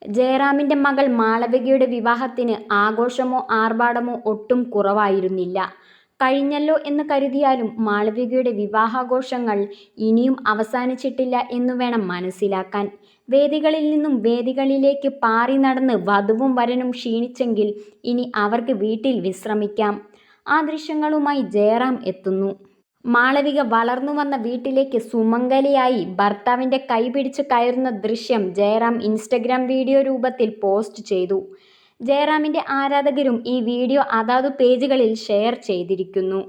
ജയറാമിന്റെ മകൾ മാളവികയുടെ വിവാഹത്തിന് ആഘോഷമോ ആർഭാടമോ ഒട്ടും കുറവായിരുന്നില്ല. കഴിഞ്ഞല്ലോ എന്ന് കരുതിയാലും മാളവികയുടെ വിവാഹാഘോഷങ്ങൾ ഇനിയും അവസാനിച്ചിട്ടില്ല എന്നു വേണം മനസ്സിലാക്കാൻ. വേദികളിൽ നിന്നും വേദികളിലേക്ക് പാറി നടന്ന് വധുവും വരനും ക്ഷീണിച്ചെങ്കിൽ ഇനി അവർക്ക് വീട്ടിൽ വിശ്രമിക്കാം. ആ ദൃശ്യങ്ങളുമായി ജയറാം എത്തുന്നു. മാളവിക വളർന്നു വന്ന വീട്ടിലേക്ക് സുമംഗലിയായി ഭർത്താവിന്റെ കൈ പിടിച്ച് കയറുന്ന ദൃശ്യം ജയറാം ഇൻസ്റ്റഗ്രാം വീഡിയോ രൂപത്തിൽ പോസ്റ്റ് ചെയ്തു. ജയറാമിന്റെ ആരാധകരും ഈ വീഡിയോ അതാതു പേജുകളിൽ ഷെയർ ചെയ്തിരിക്കുന്നു.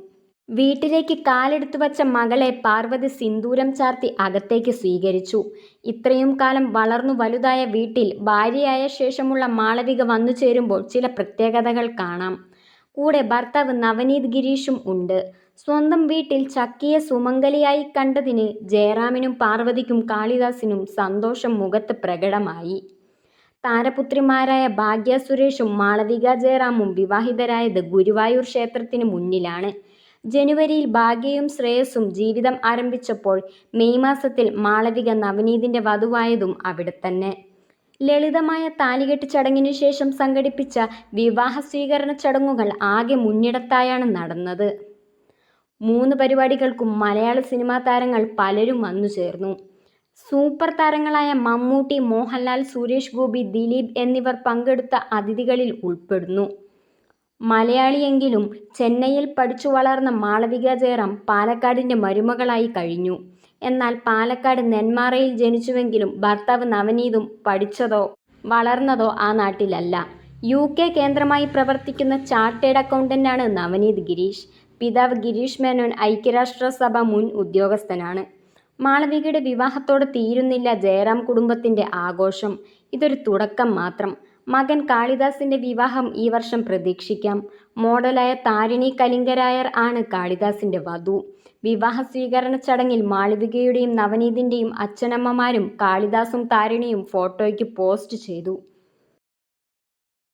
വീട്ടിലേക്ക് കാലെടുത്തു വച്ച മകളെ പാർവതി സിന്ദൂരം ചാർത്തി അകത്തേക്ക് സ്വീകരിച്ചു. ഇത്രയും കാലം വളർന്നു വലുതായ വീട്ടിൽ ഭാര്യയായ ശേഷമുള്ള മാളവിക വന്നു ചേരുമ്പോൾ ചില പ്രത്യേകതകൾ കാണാം. കൂടെ ഭർത്താവ് നവനീത് ഗിരീഷും ഉണ്ട്. സ്വന്തം വീട്ടിൽ ചക്കിയെ സുമംഗലിയായി കണ്ടതിന് ജയറാമിനും പാർവതിക്കും കാളിദാസിനും സന്തോഷം മുഖത്ത് പ്രകടമായി. താരപുത്രിമാരായ ഭാഗ്യ സുരേഷും മാളവിക ജയറാമും വിവാഹിതരായത് ഗുരുവായൂർ ക്ഷേത്രത്തിന് മുന്നിലാണ്. ജനുവരിയിൽ ഭാഗ്യയും ശ്രേയസും ജീവിതം ആരംഭിച്ചപ്പോൾ മെയ് മാസത്തിൽ മാളവിക നവനീതിന്റെ വധുവായതും അവിടെത്തന്നെ. ലളിതമായ താലികെട്ട് ചടങ്ങിനു ശേഷം സംഘടിപ്പിച്ച വിവാഹ സ്വീകരണ ചടങ്ങുകൾ ആകെ മുന്നിടത്തായാണ് നടന്നത്. 3 പരിപാടികൾക്കും മലയാള സിനിമാ താരങ്ങൾ പലരും വന്നു ചേർന്നു. സൂപ്പർ താരങ്ങളായ മമ്മൂട്ടി, മോഹൻലാൽ, സുരേഷ് ഗോപി, ദിലീപ് എന്നിവർ പങ്കെടുത്ത അതിഥികളിൽ ഉൾപ്പെടുന്നു. മലയാളിയെങ്കിലും ചെന്നൈയിൽ പഠിച്ചു വളർന്ന മാളവിക ജയറാം പാലക്കാടിന്റെ മരുമകളായി കഴിഞ്ഞു. എന്നാൽ പാലക്കാട് നെന്മാറയിൽ ജനിച്ചുവെങ്കിലും ഭർത്താവ് നവനീതും പഠിച്ചതോ വളർന്നതോ ആ നാട്ടിലല്ല. UK കേന്ദ്രമായി പ്രവർത്തിക്കുന്ന ചാർട്ടേഡ് അക്കൗണ്ടന്റാണ് നവനീത് ഗിരീഷ്. പിതാവ് ഗിരീഷ് മേനോൻ ഐക്യരാഷ്ട്രസഭ മുൻ ഉദ്യോഗസ്ഥനാണ്. മാളവികയുടെ വിവാഹത്തോടെ തീരുന്നില്ല ജയറാം കുടുംബത്തിന്റെ ആഘോഷം. ഇതൊരു തുടക്കം മാത്രം. മകൻ കാളിദാസിന്റെ വിവാഹം ഈ വർഷം പ്രതീക്ഷിക്കാം. മോഡലായ താരിണി കലിംഗരായർ ആണ് കാളിദാസിന്റെ വധു. വിവാഹ സ്വീകരണ ചടങ്ങിൽ മാളവികയുടെയും നവനീതിന്റെയും അച്ഛനമ്മമാരും കാളിദാസും താരിണിയും ഫോട്ടോയ്ക്ക് പോസ്റ്റ് ചെയ്തു.